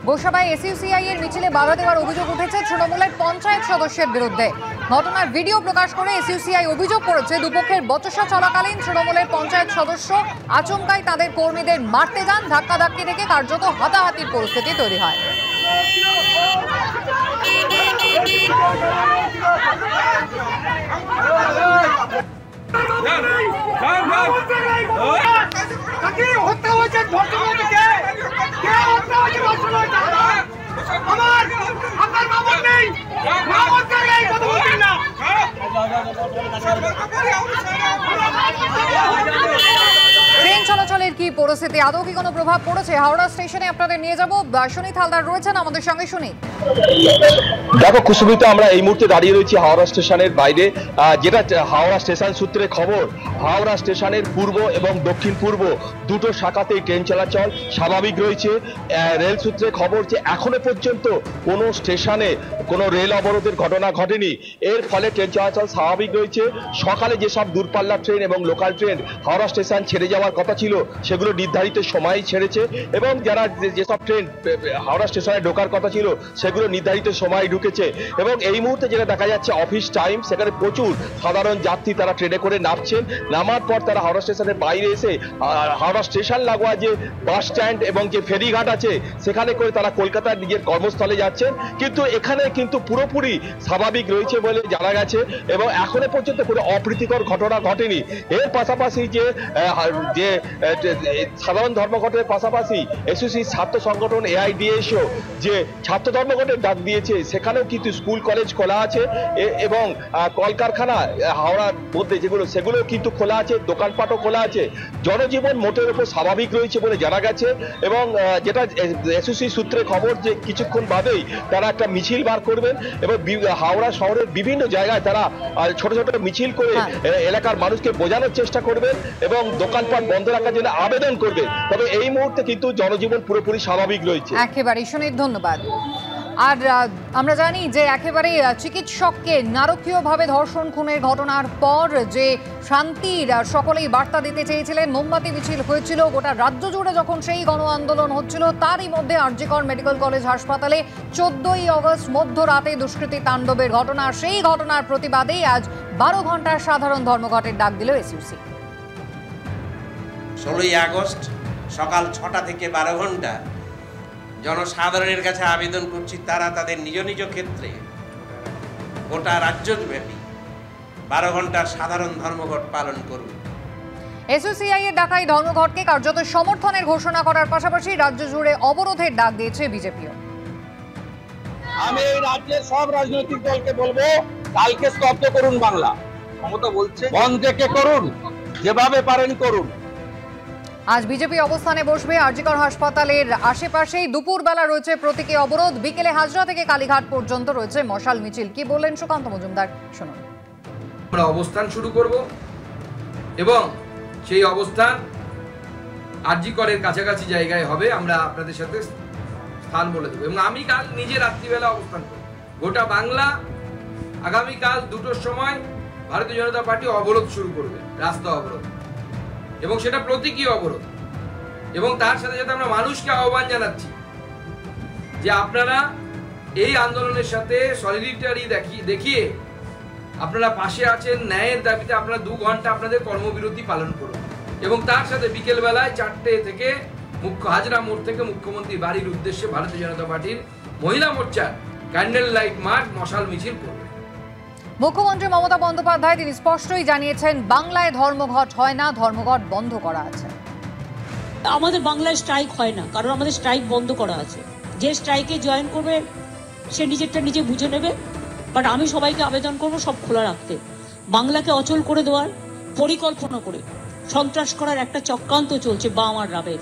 গোসাবায় এসইউসিআই এর মিছিলে বাধা দেওয়ার অভিযোগ উঠেছে তৃণমূলের পঞ্চায়েত সদস্যের বিরুদ্ধে। ঘটনার ভিডিও প্রকাশ করে এসইউসিআই অভিযোগ করেছে, দুপক্ষের বচসা চলাকালীন তৃণমূলের পঞ্চায়েত সদস্য আচমকাই তাদের কর্মীদের মারতে যান। ধাক্কাধাক্কি থেকে কার্যত হাতাহাতির পরিস্থিতি তৈরি হয়। ট্রেন চলাচলের কি পরিস্থিতি, আদৌ কি কোনো প্রভাব পড়েছে? হাওড়া স্টেশনে আপনাদের নিয়ে যাব, সুনীত হালদার রয়েছেন আমাদের সঙ্গে। সুনীত, দেখো কুসুমিতা, আমরা এই মুহূর্তে দাঁড়িয়ে রয়েছি হাওড়া স্টেশনের বাইরে। যেটা হাওড়া স্টেশন সূত্রে খবর, হাওড়া স্টেশনের পূর্ব এবং দক্ষিণ পূর্ব দুটো শাখাতেই ট্রেন চলাচল স্বাভাবিক রয়েছে। রেল সূত্রে খবর যে এখনো পর্যন্ত কোনো স্টেশনে কোনো রেল অবরোধের ঘটনা ঘটেনি, এর ফলে ট্রেন চলাচল স্বাভাবিক রয়েছে। সকালে যেসব দূরপাল্লার ট্রেন এবং লোকাল ট্রেন হাওড়া স্টেশন ছেড়ে যাওয়ার কথা ছিল সেগুলো নির্ধারিত সময়েই ছেড়েছে, এবং যারা যেসব ট্রেন হাওড়া স্টেশনে ঢোকার কথা ছিল সেগুলো নির্ধারিত সময় ঢুকেছে। এবং এই মুহূর্তে যেটা দেখা যাচ্ছে অফিস টাইম, সেখানে প্রচুর সাধারণ যাত্রী তারা ট্রেনে করে নামছেন। নামার পর তারা হাওড়া স্টেশনের বাইরে এসে হাওড়া স্টেশন লাগোয়া যে বাস স্ট্যান্ড এবং যে ফেরিঘাট আছে সেখানে করে তারা কলকাতার নিজের কর্মস্থলে যাচ্ছেন। কিন্তু এখানে কিন্তু পুরোপুরি স্বাভাবিক রয়েছে বলে জানা গেছে এবং এখনো পর্যন্ত কোনো অপ্রীতিকর ঘটনা ঘটেনি। এর পাশাপাশি যে সাধারণ ধর্মঘটের পাশাপাশি এসইউসি ছাত্র সংগঠন এআইডিএসও যে ছাত্র ধর্মঘটের ডাক দিয়েছে, সেখানেও কিন্তু স্কুল কলেজ খোলা আছে এবং কলকারখানা হাওড়ার মধ্যে যেগুলো সেগুলো কিন্তু খোলা আছে, দোকানপাটও খোলা আছে। জনজীবন মোটের উপর স্বাভাবিক রয়েছে বলে জানা গেছে এবং যেটা এসইউসি সূত্রে খবর যে কিছুক্ষণ বাদেই তারা একটা মিছিল বার করবেন এবং হাওড়া শহরের বিভিন্ন জায়গায় তারা ছোট ছোট মিছিল করে এলাকার মানুষকে বোঝানোর চেষ্টা করবেন এবং দোকানপাট বন্ধ রাখার জন্য আবেদন করবেন। তবে এই মুহূর্তে কিন্তু জনজীবন পুরোপুরি স্বাভাবিক রয়েছে। একেবারেই সুনীত, ধন্যবাদ। আর আমরা জানি যে একেবারে চিকিৎসককে নারকীয়ভাবে ধর্ষণ খুনের ঘটনার পর যে শান্তির সকলেই বার্তা দিতে চেয়েছিলেন, মোমবাতি মিছিল হয়েছিল গোটা রাজ্য জুড়ে, যখন সেই গণ আন্দোলন হচ্ছিল তারই মধ্যে আরজিকর মেডিকেল কলেজ হাসপাতালে 14ই অগস্ট মধ্যরাতে দুষ্কৃতী তাণ্ডবের ঘটনা, সেই ঘটনার প্রতিবাদেই আজ 12 ঘন্টার সাধারণ ধর্মঘটের ডাক দিল এসইউসি। 16ই আগস্ট সকাল 6টা থেকে 12 ঘন্টা জনসাধারণের কাছে আবেদন করছি, তারা তাদের নিজ নিজ ক্ষেত্রে গোটা রাজ্যব্যাপী 12 ঘন্টার সাধারণ ধর্মঘট পালন করুন। এসইউসিআই এর ডাকাই ধর্মঘটকে কার্যত সমর্থনের ঘোষণা করার পাশাপাশি রাজ্য জুড়ে অবরোধের ডাক দিয়েছে বিজেপিও। আমি এই রাজ্যের সব রাজনৈতিক দলকে বলবো, কালকে স্তব্ধ করুন বাংলা। মমতা বলছে বন্ধ থেকে করুন, যেভাবে পারেন করুন। আজ বিজেপি অবস্থানে বসবে আরজিকর হাসপাতালের আশেপাশেই। দুপুরবেলা রয়েছে প্রতীকী অবরোধ, বিকেলে হাজরা থেকে কালীঘাট পর্যন্ত রয়েছে মশাল মিছিল। কি বললেন সুকান্ত মজুমদার, শুনুন। আমরা অবস্থান শুরু করব এবং সেই অবস্থান আরজিকরের কাছাকাছি জায়গায় হবে। আমরা আপনাদের সাথে স্থান বলে দেবো এবং আমি কাল নিজে রাত্রিবেলা অবস্থান করব। গোটা বাংলা আগামীকাল 2টোর সময় ভারতীয় জনতা পার্টি অবরোধ শুরু করবে, রাস্তা অবরোধ, এবং সেটা প্রতীকী অবরোধ। এবং তার সাথে সাথে আমরা মানুষকে আহ্বান জানাচ্ছি যে আপনারা এই আন্দোলনের সাথে সলিডারিটি দেখিয়ে আপনারা পাশে আছেন, ন্যায়ের দাবিতে আপনারা 2 ঘন্টা আপনাদের কর্মবিরতি পালন করুন। এবং তার সাথে বিকেল বেলায় 4টে থেকে হাজরা মোড় থেকে মুখ্যমন্ত্রী বাড়ির উদ্দেশ্যে ভারতীয় জনতা পার্টির মহিলা মোর্চার ক্যান্ডেল লাইট মার্চ মশাল মিছিল করবে। মুখ্যমন্ত্রী মমতা বন্দ্যোপাধ্যায় তিনি স্পষ্টই জানিয়েছেন, বাংলায় ধর্মঘট হয় না, ধর্মঘট বন্ধ করা আছে। আমাদের বাংলায় স্ট্রাইক হয় না, কারণ আমাদের স্ট্রাইক বন্ধ করা আছে। যে স্ট্রাইকে জয়েন করবে সে নিজেরটা নিজে বুঝে নেবে, বাট আমি সবাইকে আবেদন করব সব খোলা রাখতে। বাংলাকে অচল করে দেওয়ার পরিকল্পনা করে সন্ত্রাস করার একটা চক্রান্ত চলছে বাম আর রাবের।